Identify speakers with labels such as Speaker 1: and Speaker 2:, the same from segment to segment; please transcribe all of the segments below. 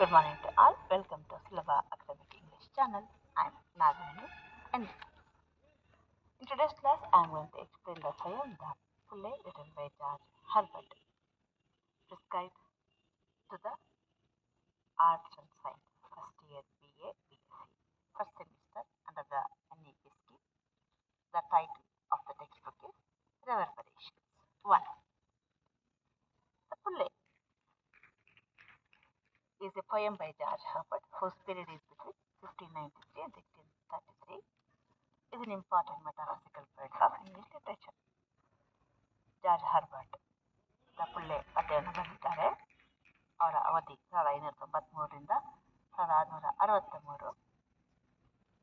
Speaker 1: Good morning to all. Welcome to Sulabha Academic English channel. I am Nagini and in today's class I am going to explain the poem The Pulley written by George Herbert, prescribed to the Arts and Science first year BA B.Sc. first semester under the Metaphysical Poem. The title of the textbook is Reverberations. 1. The Pulley is a poem by George Herbert whose period is between 1593 and 1633. Is an important metaphysical poet of English literature. George Herbert the pulley ಅಧ್ಯಯನ ಬರೆದಿದ್ದಾರೆ. ಅವರ ಅವಧಿ 1593ರಿಂದ 1663.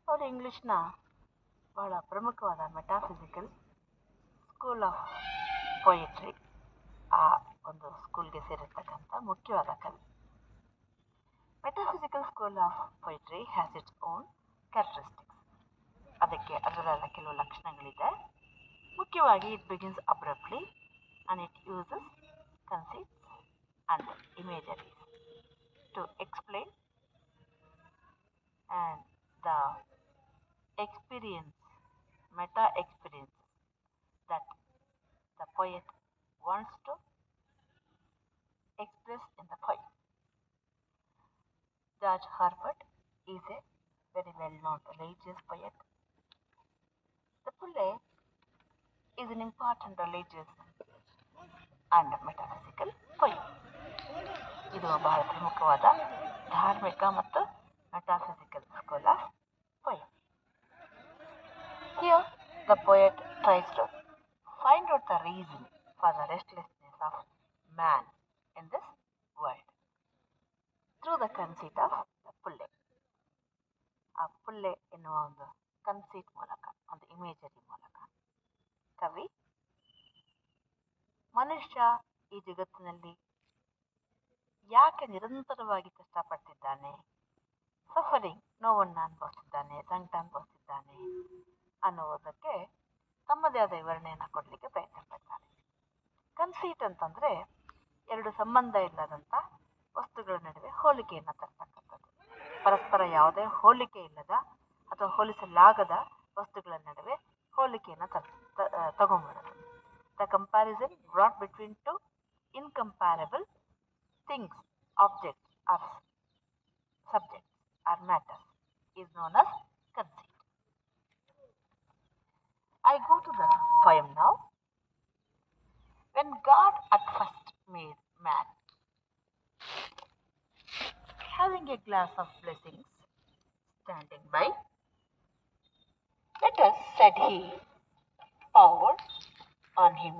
Speaker 1: ಅವರು ಇಂಗ್ಲಿಷ್ನ ಬಹಳ ಪ್ರಮುಖವಾದ metaphysical school of poetry ಆ ಒಂದು ಸ್ಕೂಲ್ಗೆ ಸೇರಿರ್ತಕ್ಕಂಥ ಮುಖ್ಯವಾದ ಕವಿ. Metaphysical school of poetry has its own characteristics. ಅದಕ್ಕೆ ಅದರಲ್ಲ ಕೆಲವು ಲಕ್ಷಣಗಳಿದೆ. ಮುಖ್ಯವಾಗಿ it begins abruptly and it uses conceits and imageries to explain and the experience, meta experience that the poet wants to express in the poem. George Herbert is a very well-known religious poet. The Pulley is an important religious and metaphysical poem. ಇದು ಬಹಳ ಪ್ರಮುಖವಾದ ಧಾರ್ಮಿಕ ಮತ್ತು metaphysical school of poem. Here the poet tries to find out the reason for the restlessness of man in this world through the conceit of the Pulley. ಆ ಪುಲ್ಲೆ ಎನ್ನುವ ಒಂದು ಕನ್ಸೀಟ್ ಮೂಲಕ, ಒಂದು ಇಮೇಜರಿ ಮೂಲಕ ಕವಿ ಮನುಷ್ಯ ಈ ಜಗತ್ತಿನಲ್ಲಿ ಯಾಕೆ ನಿರಂತರವಾಗಿ ಕಷ್ಟಪಡ್ತಿದ್ದಾನೆ, ಸಫರಿಂಗ್, ನೋವನ್ನು ಅನುಭವಿಸ್ತಿದ್ದಾನೆ, ಸಂಕಟ ಅನುಭವಿಸ್ತಿದ್ದಾನೆ ಅನ್ನುವುದಕ್ಕೆ ತಮ್ಮದೇ ಆದ ವಿವರಣೆಯನ್ನು ಕೊಡಲಿಕ್ಕೆ ಪ್ರಯತ್ನ ಪಡ್ತಾರೆ. ಕನ್ಸೀಟ್ ಅಂತಂದರೆ ಎರಡು ಸಂಬಂಧ ಇಲ್ಲದಂಥ ವಸ್ತುಗಳ ನಡುವೆ ಹೋಲಿಕೆಯನ್ನು ತರ್ತಕ್ಕಂಥದ್ದು. ಪರಸ್ಪರ ಯಾವುದೇ ಹೋಲಿಕೆ ಇಲ್ಲದ ಅಥವಾ ಹೋಲಿಸಲಾಗದ ವಸ್ತುಗಳ ನಡುವೆ ಹೋಲಿಕೆಯನ್ನು ತಗೊಂಡ್ಬಿಡೋದು. The comparison brought between two incomparable things, objects or subjects or matters is known as conceit. I go to the poem now. When God at first made man, having a glass of blessings standing by, let us, said he, poured on him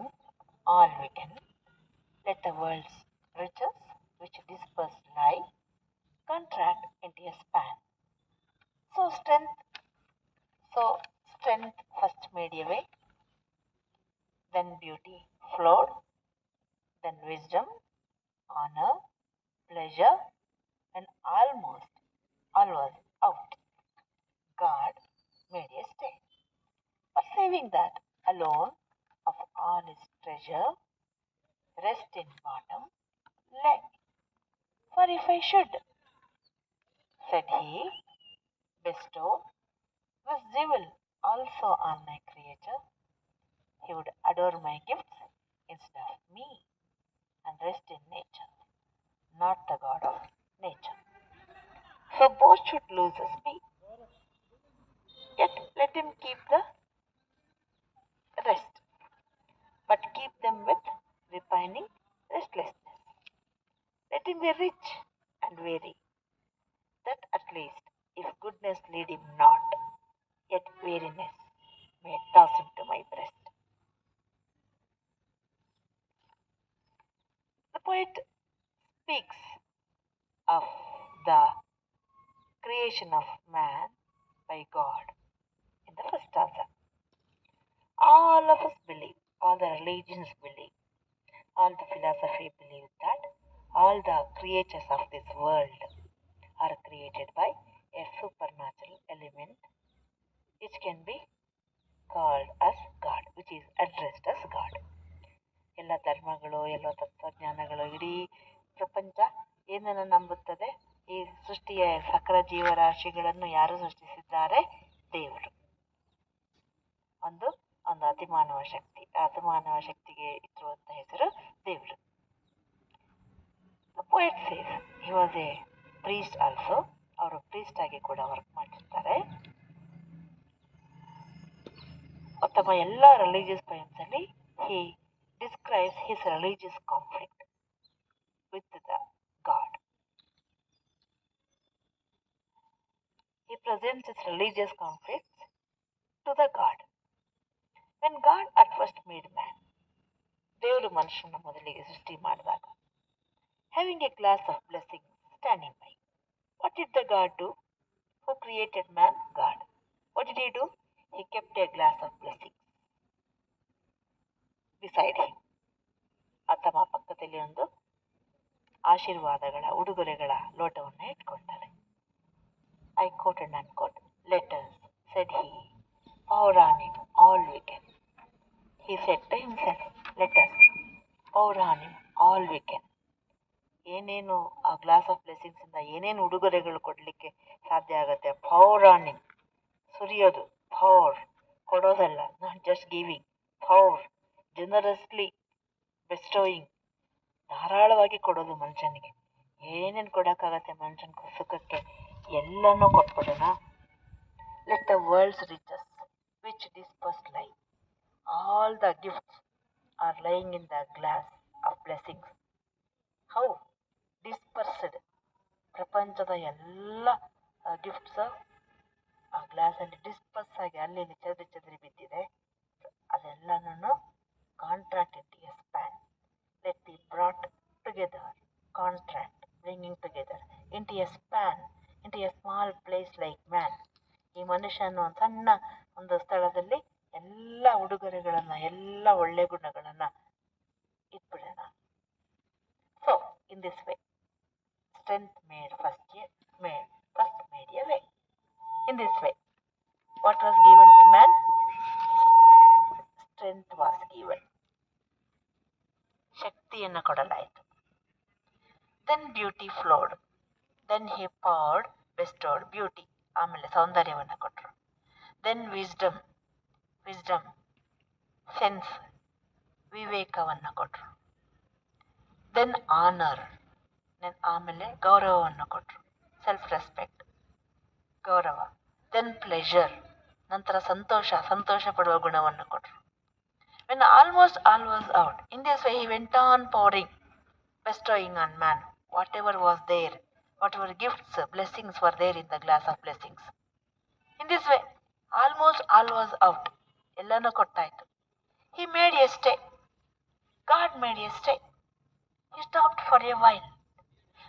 Speaker 1: all we can. Let the world's riches, which dispersed lie, contract into a span. So strength first made a way, then beauty flowed, then wisdom, honor, pleasure, and almost all was out. God made a stay, perceiving that alone of all his treasure, rest in bottom lay. For if I should, said he, bestow this jewel also on my creature, he would adore my gifts instead of me and rest in nature, not the God of nature. So both should losers be, yet let him keep the rest, but keep them with repining restlessness. Let him be rich and weary, that at least, if goodness lead him not, yet weariness may toss him to my breast. The poet speaks of the creation of man by God in the first stanza. All of us believe, all the religions believe, all the philosophy believe that all the creatures of this world are created by a supernatural element which can be called as God, which is addressed as God. ಎಲ್ಲ ಧರ್ಮಗಳು, ಎಲ್ಲ ತತ್ವಜ್ಞಾನಗಳು, ಇಡೀ ಪ್ರಪಂಚ ಏನನ್ನು ನಂಬುತ್ತದೆ? ಈ ಸೃಷ್ಟಿಯ ಸಕಲ ಜೀವರಾಶಿಗಳನ್ನು ಯಾರು ಸೃಷ್ಟಿಸಿದ್ದಾರೆ? ದೇವರು. ಒಂದು ಒಂದು ಅತಿಮಾನವ ಶಕ್ತಿ. ಅತಿಮಾನವ ಶಕ್ತಿಗೆ ಇಟ್ಟಿರುವಂತಹ ಹೆಸರು ದೇವರು. poet says he was a priest also. ಅವರು ಪ್ರೀಸ್ಟ್ ಆಗಿ ಕೂಡ ವರ್ಕ್ ಮಾಡಿರ್ತಾರೆ. ತಮ್ಮ ಎಲ್ಲ ರಿಲಿಜಿಯಸ್ ಪೋಯಮ್ಸ್ ಅಲ್ಲಿ he describes his religious conflict with the God. He presents his religious conflicts to the God. When God at first made man, ದೇವರು ಮನುಷ್ಯನ ಮೊದಲಿಗೆ ಸೃಷ್ಟಿ ಮಾಡಿದಾಗ, having a glass of blessing standing by, what did the God do? Who created man? God. What did he do? He kept a glass of blessing beside him. ತಮ್ಮ ಪಕ್ಕದಲ್ಲಿ ಒಂದು ಆಶೀರ್ವಾದಗಳ ಉಡುಗೊರೆಗಳ ಲೋಟವನ್ನು ಇಟ್ಕೊಳ್ತಾರೆ. I quote and unquote, "Let us," said he, "pour on him all we can." He said to himself, "Let us pour on him all we can." ಏನೇನು ಆ glass of blessings ಇಂದ ಏನೇನು ಉಡುಗೊರೆಗಳು ಕೊಡ್ಲಿಕ್ಕೆ ಸಾಧ್ಯ ಆಗುತ್ತೆ, ಪೌರ್ ಆನ್ ಹಿಮ್, ಸುರಿಯೋದು, pour ಕೊಡೋದಲ್ಲ, not just giving, pour generously bestowing, ಧಾರಾಳವಾಗಿ ಕೊಡೋದು ಮನುಷ್ಯನಿಗೆ. ಏನೇನು ಕೊಡೋಕ್ಕಾಗತ್ತೆ ಮನುಷ್ಯನ ಸುಖಕ್ಕೆ ಎಲ್ಲನೂ ಕೊಟ್ಬಿಡೋಣ. Let the world's riches which dispersed lie, all the gifts are lying in the glass of blessings. How dispersed, ಪ್ರಪಂಚದ ಎಲ್ಲ ಗಿಫ್ಟ್ಸ್ ಆ ಗ್ಲಾಸಲ್ಲಿ ಡಿಸ್ಪರ್ಸ್ ಆಗಿ ಅಲ್ಲಿ ಚದರಿ ಬಿದ್ದಿದೆ. ಅದೆಲ್ಲನೂ contract into a span. Let be brought together, contract bringing together into a span, into a small place like man. ಈ ಮನುಷ್ಯನ ಒಂದು ಸಣ್ಣ ಒಂದು ಸ್ಥಳದಲ್ಲಿ ಎಲ್ಲ ಉಡುಗೊರೆಗಳನ್ನ, ಎಲ್ಲ ಒಳ್ಳೆ ಗುಣಗಳನ್ನ ಇಟ್ಬಿಡೋಣ. So in this way strength made first made a way. In this way, what was given to man? Strength was given. ಶಕ್ತಿಯನ್ನು ಕೊಡಲಾಯಿತು. Then beauty flowed. Then he poured, bestowed beauty. ಆಮೇಲೆ ಸೌಂದರ್ಯವನ್ನು ಕೊಟ್ಟರು. Then wisdom, ಸೆನ್ಸ್, ವಿವೇಕವನ್ನು ಕೊಟ್ಟರು. Then honor, ಆಮೇಲೆ ಗೌರವವನ್ನು ಕೊಟ್ಟರು. Self respect, ಗೌರವ. ದೆನ್ ಪ್ಲೆಷರ್, ನಂತರ ಸಂತೋಷ ಪಡುವ ಗುಣವನ್ನು ಕೊಟ್ಟರು. When almost all was out, in this way he went on pouring, bestowing on man whatever was there, whatever gifts, blessings were there in the glass of blessings. In this way almost all was out, ಎಲ್ಲನೂ ಕೊಟ್ಟಾಯಿತು. He made a stay, God made a stay. He stopped for a while,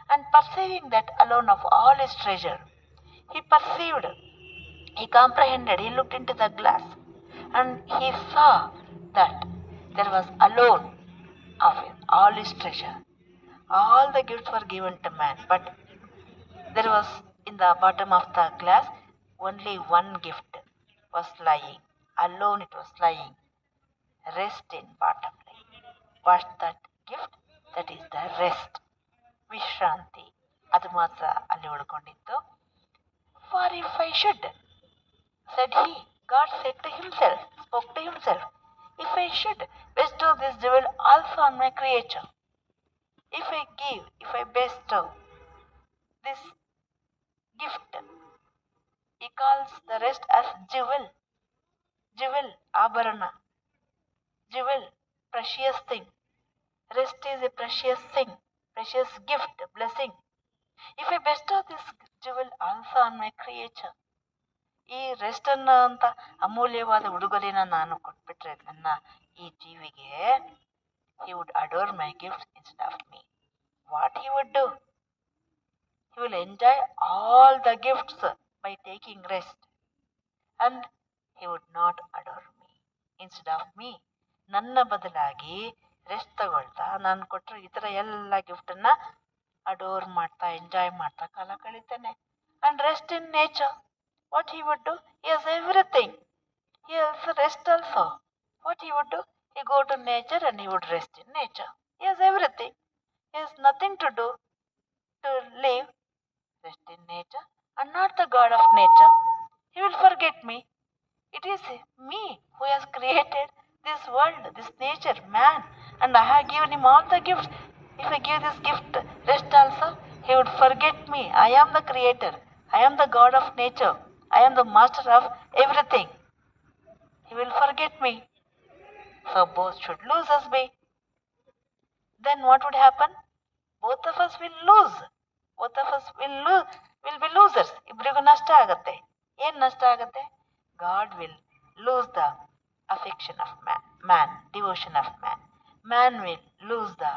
Speaker 1: and perceiving that alone of all his treasure, he perceived, he comprehended, he looked into the glass, and he saw that there was alone of all his treasure. All the gifts were given to man, but there was in the bottom of the glass only one gift was lying. Alone it was lying. Rest in bottom. What's that gift? That is the rest. ವಿಶ್ರಾಂತಿ, ಅದು ಮಾತ್ರ ಅಲ್ಲಿ ಉಳ್ಕೊಂಡಿತ್ತು. For if I should, said he, God said to himself, spoke to himself, if I should bestow this jewel also on my creature, if I give, if I bestow this gift, he calls the rest as jewel, ಆಭರಣ, jewel, precious thing. Rest is a precious thing, precious gift, blessing. If I bestow this jewel also on my creature, ಈ rest ಅನ್ನ ಅಂತ ಅಮೂಲ್ಯವಾದ ಉಡುಗೊರೆನ ನಾನು ಕೊಟ್ಬಿಟ್ರೆ ನನ್ನ ಈ ಜೀವಿಗೆ, he would adore my gifts instead of me. What he would do? He will enjoy all the gifts by taking rest, and he would not adore me instead of me. ನನ್ನ ಬದಲಾಗಿ ರೆಸ್ಟ್ ತಗೊಳ್ತಾ ನಾನು ಕೊಟ್ಟರೆ ಇತರ ಎಲ್ಲ ಗಿಫ್ಟನ್ನ adore ಮಾಡ್ತಾ, enjoy ಮಾಡ್ತಾ ಕಾಲ ಕಳೀತಾನೆ. And rest in nature. What he would do? He has everything. He has rest also. What he would do? He go to nature and he would rest in nature. He has everything. He has nothing to do to live. in nature and not the God of nature. He will forget me. It is me who has created this world, this nature, man, and I have given him all the gifts. If I give this gift rest also, he would forget me. I am the creator. I am the God of nature. I am the master of everything. He will forget me. So both should lose us be. Then what would happen? Both of us will lose. Both of us will be losers. ಇಬ್ಬರಿಗೂ ನಷ್ಟ ಆಗತ್ತೆ. ಏನ್ ನಷ್ಟ ಆಗತ್ತೆ? God will lose the affection of man, devotion of man. Man will lose the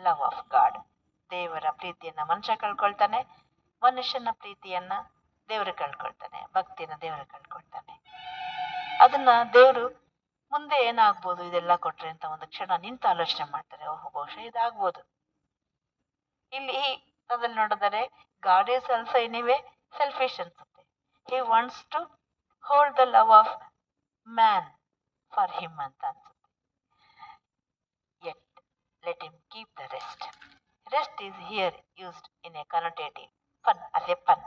Speaker 1: love of God. ದೇವರ ಪ್ರೀತಿಯನ್ನ ಮನುಷ್ಯ ಕಳ್ಕೊಳ್ತಾನೆ. ಮನುಷ್ಯನ ಪ್ರೀತಿಯನ್ನ ದೇವರು ಕಳ್ಕೊಳ್ತಾನೆ. ಭಕ್ತಿನ ದೇವರು ಕಳ್ಕೊಳ್ತಾನೆ. ಅದನ್ನ ದೇವರು ಮುಂದೆ ಏನಾಗ್ಬೋದು ಇದೆಲ್ಲ ಕೊಟ್ರೆ ಅಂತ ಒಂದು ಕ್ಷಣ ನಿಂತು ಆಲೋಚನೆ ಮಾಡ್ತಾರೆ. ಓಹೋ, ಬಹುಶಃ ಇದಾಗ್ಬೋದು. ಇಲ್ಲಿ ಅದ್ರಲ್ಲಿ ನೋಡಿದರೆ God is also anyway selfish ಅನ್ಸುತ್ತೆ. He wants to hold the love of man for him ಅಂತ ಅನ್ಸುತ್ತೆ. Yet let him keep the rest. Rest is here used in a connotative pun as a fun.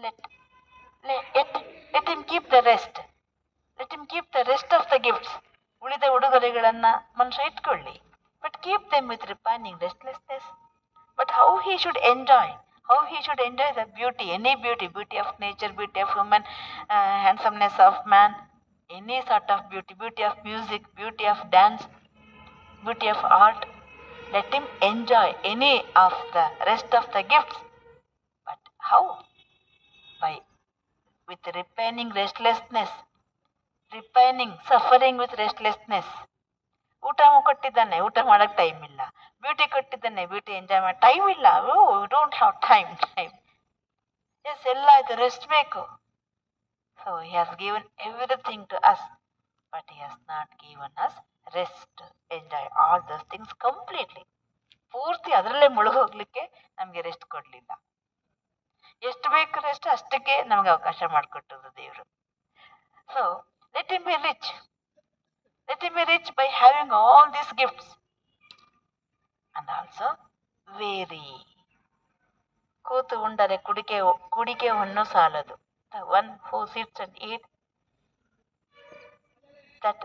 Speaker 1: Let him keep the rest. Let him keep the rest of the gifts. ಉಳಿದ ಉಡುಗೊರೆಗಳನ್ನ ಮನುಷ್ಯ ಇಟ್ಕೊಳ್ಳಿ. But keep them with repining restlessness. But how he should enjoy the beauty, any beauty, beauty of nature, beauty of human, handsomeness of man, any sort of beauty, beauty of music, beauty of dance, beauty of art. Let him enjoy any of the rest of the gifts. But how? With repining restlessness, repining, suffering with restlessness. ಊಟ ಕೊಟ್ಟಿದ್ದಾನೆ, ಊಟ ಮಾಡಕ್ time ಇಲ್ಲ. Beauty ಕೊಟ್ಟಿದ್ದಾನೆ, beauty enjoy ಮಾಡಿ time ಇಲ್ಲ. Don't have time. Yes, ಎಲ್ಲ ಆಯ್ತು, ರೆಸ್ಟ್ ಬೇಕು. So he has given everything to us, but he has not given us rest, enjoy all those things completely. ಪೂರ್ತಿ ಅದರಲ್ಲೇ ಮುಳುಗೋಗ್ಲಿಕ್ಕೆ ನಮ್ಗೆ ರೆಸ್ಟ್ ಕೊಡ್ಲಿಲ್ಲ. ಎಷ್ಟು ಬೇಕು ರೆಸ್ಟ್ ಅಷ್ಟಕ್ಕೆ ನಮ್ಗೆ ಅವಕಾಶ ಮಾಡಿಕೊಟ್ಟದ್ದು ದೇವರು. So let him B rich. Let him be rich by having all these gifts. And also weary. ಕೂತು ಉಂಡರೆ ಕುಡಿಕೆ ಹೊನ್ನು ಸಾಲದು. The one who sits and eats, that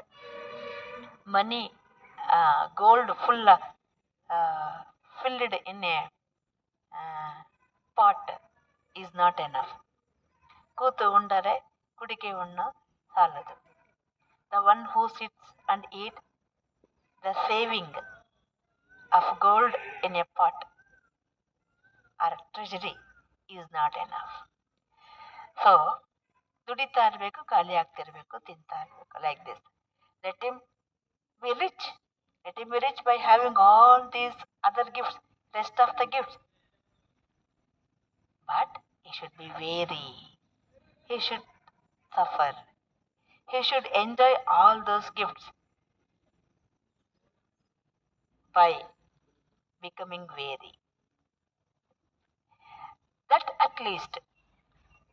Speaker 1: money, gold filled in a pot is not enough. ಕೂತು ಉಂಡರೆ ಕುಡಿಕೆ ಹೊನ್ನು ಸಾಲದು. The one who sits and eats the saving of gold in a pot or treasury is not enough. So, ದುಡಿತಾ ಇರಬೇಕು, ಖಾಲಿ ಆಗ್ತಿರ್ಬೇಕು, ತಿಂತಾ ಇರಬೇಕು, like this. Let him be rich. Let him be rich by having all these other gifts, rest of the gifts. But he should be weary. He should suffer. He should enjoy all those gifts by becoming weary. That at least,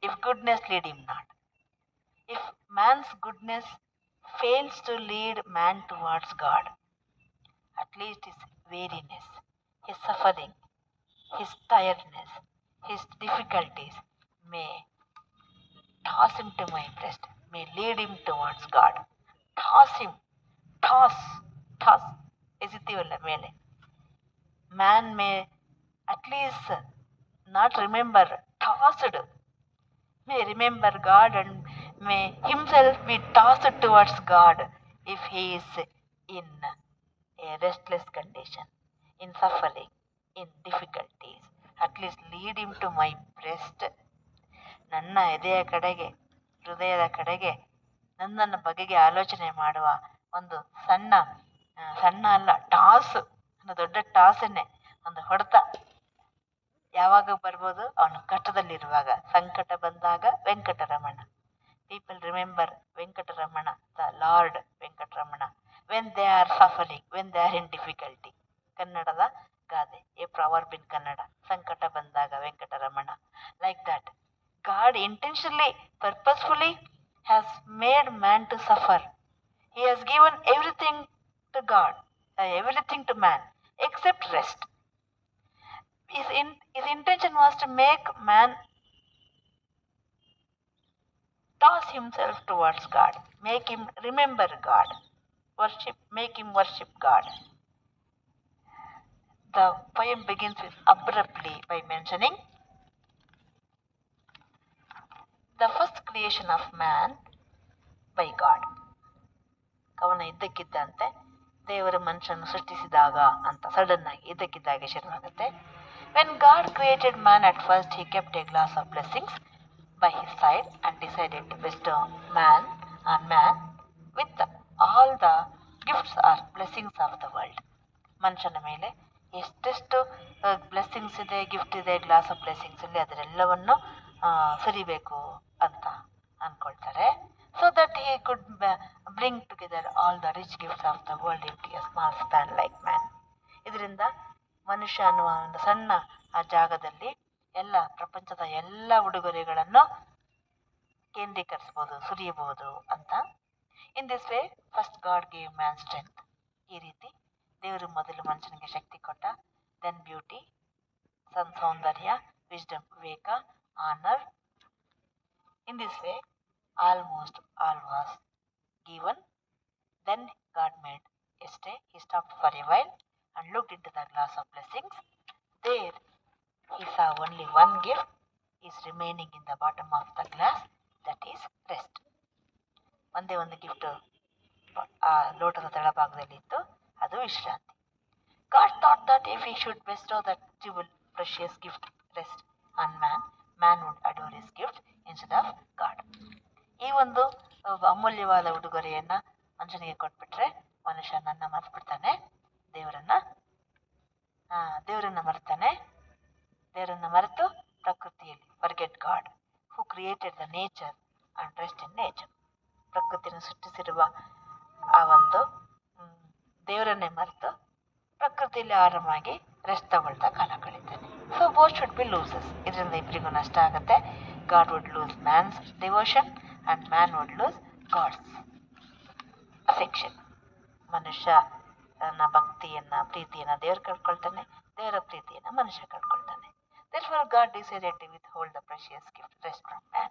Speaker 1: if goodness lead him not, if man's goodness fails to lead man towards God, at least his weariness, his suffering, his tiredness, his difficulties may toss him to my breast, may lead him towards God. Toss him, toss. ಎಸಿತೀವಲ್ಲ ಮೇಲೆ. Man may at least not remember, tossed, may remember God and may himself be tossed towards God if he is in a restless condition, in suffering, in difficulties. At least lead him to my breast. ನನ್ನ ಎದೆಯ ಕಡೆಗೆ, ಹೃದಯದ ಕಡೆಗೆ, ನನ್ನನ್ನು ಬಗೆಗೆ ಆಲೋಚನೆ ಮಾಡುವ ಒಂದು ಸಣ್ಣ ಅಲ್ಲ, ಟಾಸ್, ಒಂದು ದೊಡ್ಡ ಟಾಸನ್ನೇ, ಒಂದು ಹೊಡೆತ ಯಾವಾಗ ಬರ್ಬೋದು? ಅವನು ಕಷ್ಟದಲ್ಲಿರುವಾಗ. ಸಂಕಟ ಬಂದಾಗ Venkataramana. People remember Venkataramana, the lord Venkataramana, when they are suffering, when they are in difficulty. ಕನ್ನಡದ ಗಾದೆ, ಎ ಪ್ರಾವರ್ಬ್ ಇನ್ ಕನ್ನಡ. ಸಂಕಟ ಬಂದಾಗ Venkataramana. Like that, God intentionally, purposefully has made man to suffer. He has given everything to God, everything to man, except rest. His intention was to make man toss himself towards God, make him remember God, make him worship God. The poem begins with abruptly by mentioning the first creation of man by God. ಕವನ ಇದ್ದಕ್ಕಿದ್ದಂತೆ ದೇವರು ಮನುಷ್ಯನನ್ನು ಸೃಷ್ಟಿಸಿದಾಗ ಅಂತ sudden ಆಗಿ ಇದ್ದಕ್ಕಿದ್ದಾಗೆ ಶುರುವಾಗುತ್ತೆ. When God created man at first, he kept a glass of blessings by his side and decided to bestow man with all the gifts or blessings of the world. ಮನುಷ್ಯನ ಮೇಲೆ ಎಷ್ಟೆಷ್ಟು ಬ್ಲೆಸ್ಸಿಂಗ್ಸ್ ಇದೆ, gift ಇದೆ, glass of blessings ಇಲ್ಲಿ ಅದರೆಲ್ಲವನ್ನು ಸುರಿಬೇಕು ಅಂತ ಅಂದ್ಕೊಳ್ತಾರೆ. So that he could bring together all the rich gifts of the world into a small span like man. ಇದರಿಂದ ಮನುಷ್ಯ ಅನ್ನುವ ಒಂದು ಸಣ್ಣ ಆ ಜಾಗದಲ್ಲಿ ಎಲ್ಲ ಪ್ರಪಂಚದ ಎಲ್ಲ ಉಡುಗೊರೆಗಳನ್ನು ಕೇಂದ್ರೀಕರಿಸಬಹುದು, ಸುರಿಯಬಹುದು ಅಂತ. In this way first God gave man strength. ಈ ರೀತಿ ದೇವರು ಮೊದಲು ಮನುಷ್ಯನಿಗೆ ಶಕ್ತಿ ಕೊಟ್ಟ. ದೆನ್ ಬ್ಯೂಟಿ, ಸೌಂದರ್ಯ, ವಿಸ್ಡಮ್, ವಿವೇಕ, honour. In this way almost all was given. Then God made a stay. He stopped for a while and looked into the glass of blessings. There he saw only one gift is remaining in the bottom of the glass, that is rest. ಒಂದೇ ಒಂದು gift ಆ ಲೋಟದ ತಳಭಾಗದಲ್ಲಿತ್ತು, ಅದು ವಿಶ್ರಾಂತಿ. God thought that if he should bestow that jewel, precious gift, rest on man, man would adore his gift instead of God. ಈ ಒಂದು ಅಮೂಲ್ಯವಾದ ಉಡುಗೊರೆಯನ್ನ ಮನುಷ್ಯನಿಗೆ ಕೊಟ್ಬಿಟ್ರೆ ಮನುಷ್ಯ ನನ್ನ ಮರೆತುಬಿಡ್ತಾನೆ, ದೇವರನ್ನ ಮರೆತು ಪ್ರಕೃತಿಯಲ್ಲಿ forget God who created the nature and rest in nature. ಪ್ರಕೃತಿಯನ್ನು ಸೃಷ್ಟಿಸಿರುವ ಆ ಒಂದು ದೇವರನ್ನೇ ಮರೆತು ಪ್ರಕೃತಿಯಲ್ಲಿ ಆರಾಮಾಗಿ ರೆಸ್ಟ್ ತಗೊಳ್ತಾ ಕಾಲ ಕಳೀತಾನೆ. So both should be losers. ಇದರಿಂದ ಇಬ್ಬರಿಗೂ ನಷ್ಟ ಆಗುತ್ತೆ. God would lose man's devotion and man would lose God's affection. ಮನುಷ್ಯ ತನ್ನ ಪ್ರೀತಿಯನ್ನ ದೇವರು ಕಳ್ಕೊಳ್ತಾನೆ, ದೇವರ ಪ್ರೀತಿಯನ್ನ ಮನುಷ್ಯ ಕಳ್ಕೊಳ್ತಾನೆ. Therefore God decided to withhold the precious gift, rest from man.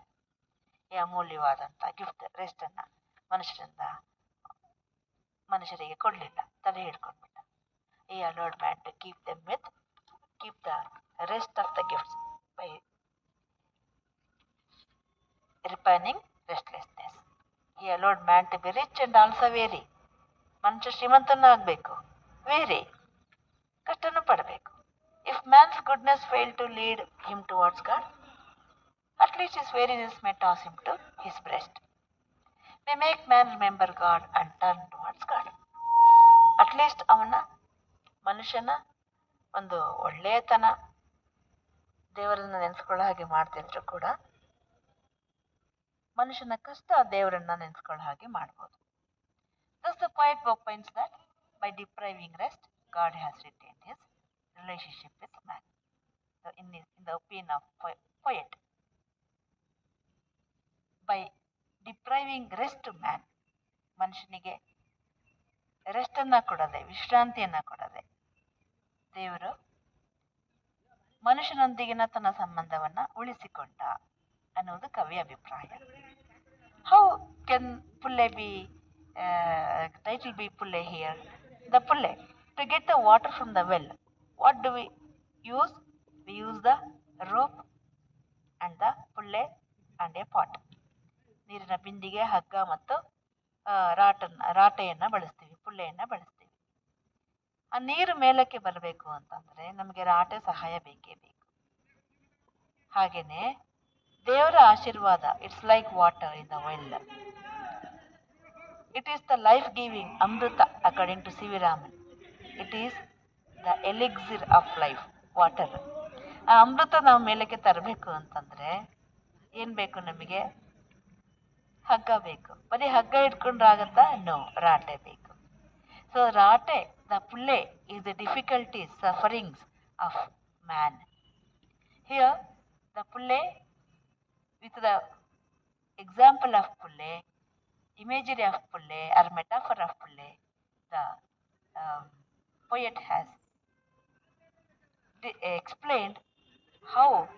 Speaker 1: ಈ ಅಮೂಲ್ಯವಾದಂತ ಗಿಫ್ಟ್ ರೆಸ್ಟ್ ಅನ್ನ ಮನುಷ್ಯರಿಗೆ ಕೊಡ್ಲಿಲ್ಲ, ತಲೆ ಹಿಡ್ಕೊಂಡ್ಬಿಟ್ಟ. He allowed man to keep the rest of the gifts by repining restlessness. He allowed man to be rich and also weary. ಮನುಷ್ಯ ಶ್ರೀಮಂತನಾಗಬೇಕು, very, ಕಷ್ಟನೂ ಪಡಬೇಕು. If man's goodness failed to lead him towards God, at least his weariness may toss him to his breast. May make man remember God and turn towards God. At least ಮನುಷ್ಯನ ಒಂದು ಒಳ್ಳೆಯತನ ದೇವರನ್ನ ನೆನೆಸ್ಕೊಳ್ಳೋ ಹಾಗೆ ಮಾಡ್ತಿದ್ರು ಕೂಡ ಮನುಷ್ಯನ ಕಷ್ಟ ದೇವರನ್ನ ನೆನೆಸ್ಕೊಳ್ಳೋ ಹಾಗೆ ಮಾಡ್ಬೋದು. Thus the poet opines that by depriving rest, God has retained his relationship with man. So in the opinion of poet, by depriving rest to man, ಮನುಷ್ಯನಿಗೆ ರೆಸ್ಟ್ ಅನ್ನ ಕೊಡದೆ, ವಿಶ್ರಾಂತಿಯನ್ನ ಕೊಡದೆ ದೇವರು ಮನುಷ್ಯನೊಂದಿಗಿನ ತನ್ನ ಸಂಬಂಧವನ್ನ ಉಳಿಸಿಕೊಂಡ ಅನ್ನೋದು ಕವಿಯ ಅಭಿಪ್ರಾಯ. How can Pulley be title be Pulley here? The Pulley, to get the water from the well, what do we use? We use the rope and the Pulley and a pot. ನೀರಿನ ಬಿಂದಿಗೆ, ಹಗ್ಗ ಮತ್ತು ರಾಟೆಯನ್ನ ಬಳಸ್ತೀವಿ, ಪುಲ್ಲೆಯನ್ನ ಬಳಸ್ತೀವಿ. ಆ ನೀರು ಮೇಲಕ್ಕೆ ಬರಬೇಕು ಅಂತಂದ್ರೆ ನಮಗೆ ರಾಟೆ ಸಹಾಯ ಬೇಕೇ ಬೇಕು. ಹಾಗೇನೆ ದೇವರ ಆಶೀರ್ವಾದ, it's like water in the well. It is the life giving amrita according to C V Raman. It is the elixir of life, water. ಆ ಅಮೃತ ನಾವು ಮೇಲಕ್ಕೆ ತರಬೇಕು ಅಂತಂದ್ರೆ ಏನ್ ಬೇಕು ನಮಗೆ? ಹಗ್ಗ ಬೇಕು. ಬರೀ ಹಗ್ಗ ಇಟ್ಕೊಂಡ್ರಾಗತ್ತಾ? ನೋ, ರಾಟೆ ಬೇಕು. ಸೊ ರಾಟೆ, the pulley, is the difficulties, sufferings of man. Here the Pulley, with the example of Pulley, imagery of Pulley or metaphor of Pulley, the poet has explained how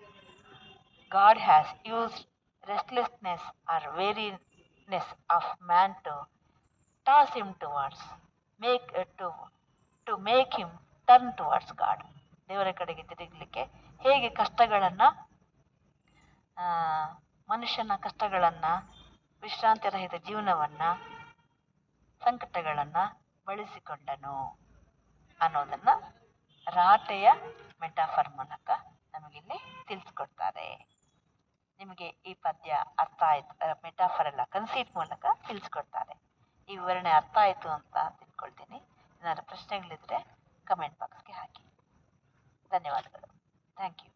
Speaker 1: God has used restlessness or weariness of man to toss him towards, make to make him turn towards God. ದೇವರ ಕಡೆಗೆ ತಿರುಗಲಿಕ್ಕೆ ಹೇಗೆ ಕಷ್ಟಗಳನ್ನು, ಮನುಷ್ಯನ ಕಷ್ಟಗಳನ್ನು, ವಿಶ್ರಾಂತಿ ರಹಿತ ಜೀವನವನ್ನು, ಸಂಕಟಗಳನ್ನು ಬಳಸಿಕೊಂಡನು ಅನ್ನೋದನ್ನು ರಾಟೆಯ ಮೆಟಾಫರ್ ಮೂಲಕ ನಮಗಿಲ್ಲಿ ತಿಳಿಸ್ಕೊಡ್ತಾರೆ. ನಿಮಗೆ ಈ ಪದ್ಯ ಅರ್ಥ ಆಯ್ತು? ಮೆಟಾಫರ್ ಎಲ್ಲ ಕನ್ಸೀಟ್ ಮೂಲಕ ತಿಳಿಸ್ಕೊಡ್ತಾರೆ. ಈ ವಿವರಣೆ ಅರ್ಥ ಆಯಿತು ಅಂತ ತಿಳ್ಕೊಳ್ತೀನಿ. ಏನಾದ್ರು ಪ್ರಶ್ನೆಗಳಿದ್ರೆ ಕಮೆಂಟ್ ಬಾಕ್ಸ್ಗೆ ಹಾಕಿ. ಧನ್ಯವಾದಗಳು. Thank you.